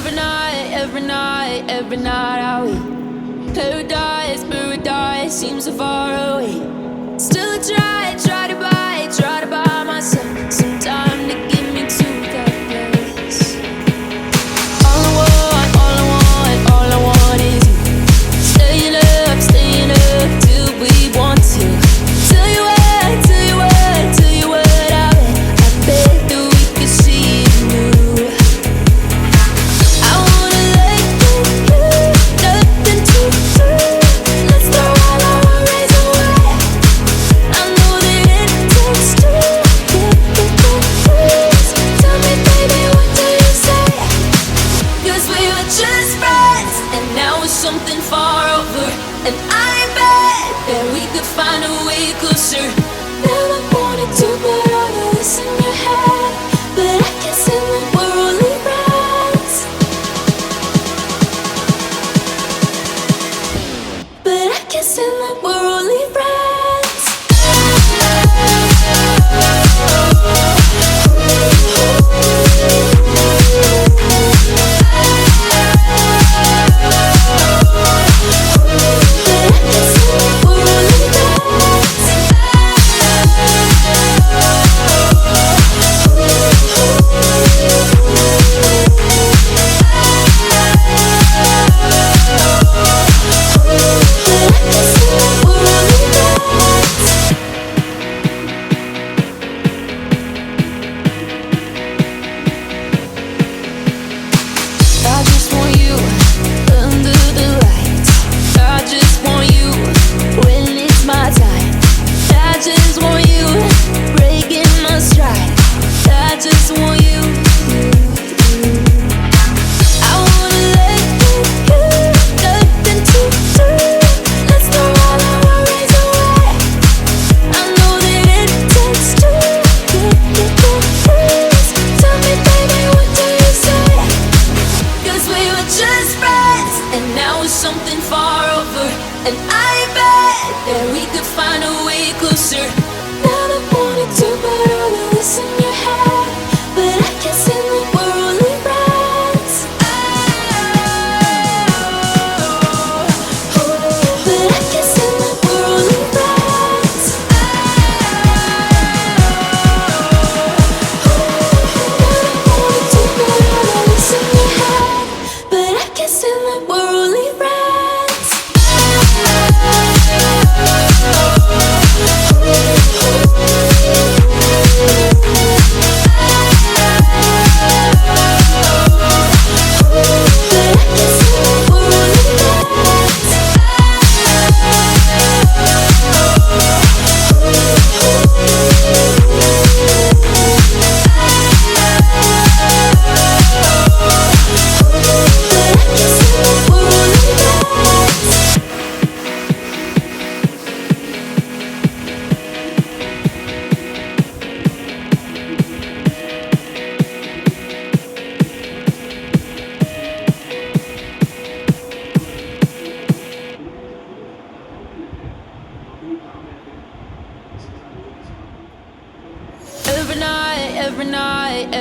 every night I wait. Paradise seems so far away. Still I try to buy myself some time to get me to that place. All I want is you. Staying up till we want to. Tell you what I bet that we could see it new. I wanna let you, nothing to do. Let's throw all our worries away. I know that it takes two to get the truth. Tell me, baby, what do you say? 'Cause we were just friends, and now it's something far over. And I bet that we could find a way closer. Never wanted to put all of this in your head, but I guess in the we're only friends. But I guess in the we're only friends.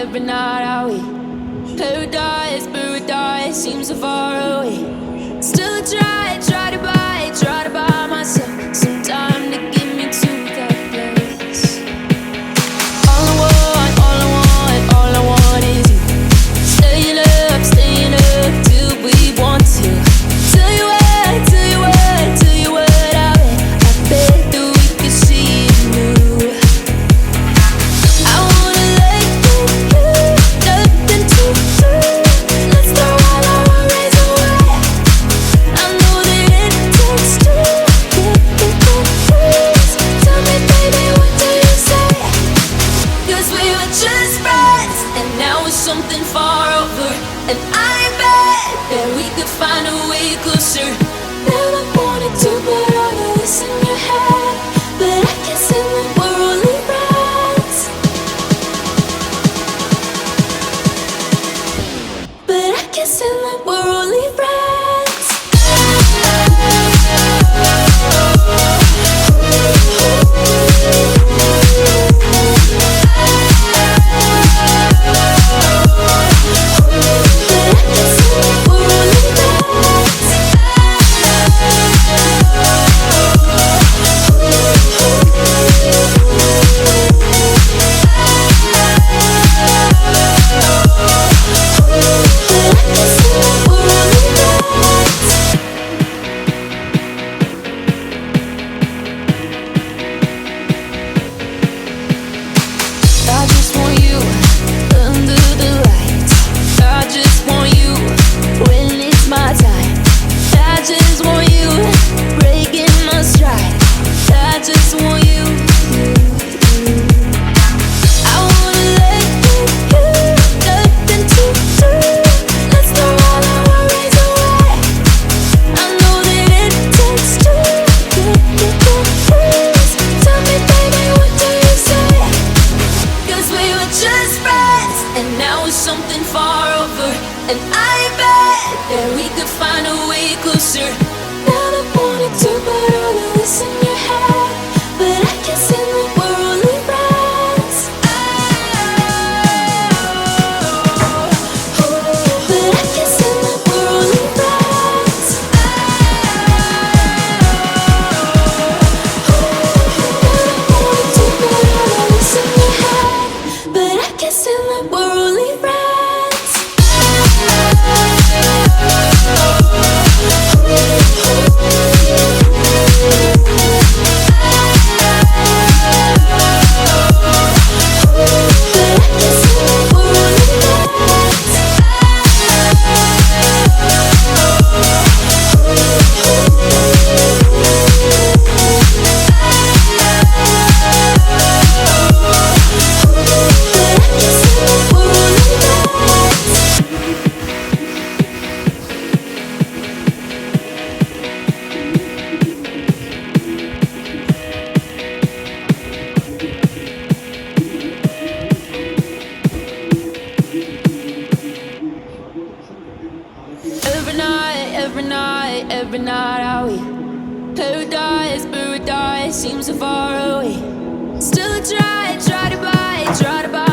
Every night I wait. Paradise seems so far away. Still I try to buy myself some time to get me to that place. All I want is you. Staying up till we want to. Tell you what I bet that we could see it new. I wanna let you, nothing to do. Let's throw all our worries away. I know that it takes two to get the truth. Tell me, baby, what do you say? 'Cause we were just friends, and now it's something far over. And I bet that we could find a way closer. Never wanted to put all of this in your head, but I guess in the we're only friends. But I guess in the we're only friends. But I guess And I bet that we could find a way closer. Never wanted to put all of this in your head, but I guess in the we're only friends. But I guess in the we're only friends. Never wanted to put all of this in your head, but I guess in the we're only friends. Every night are we paradise, paradise seems so far away. Still I try to buy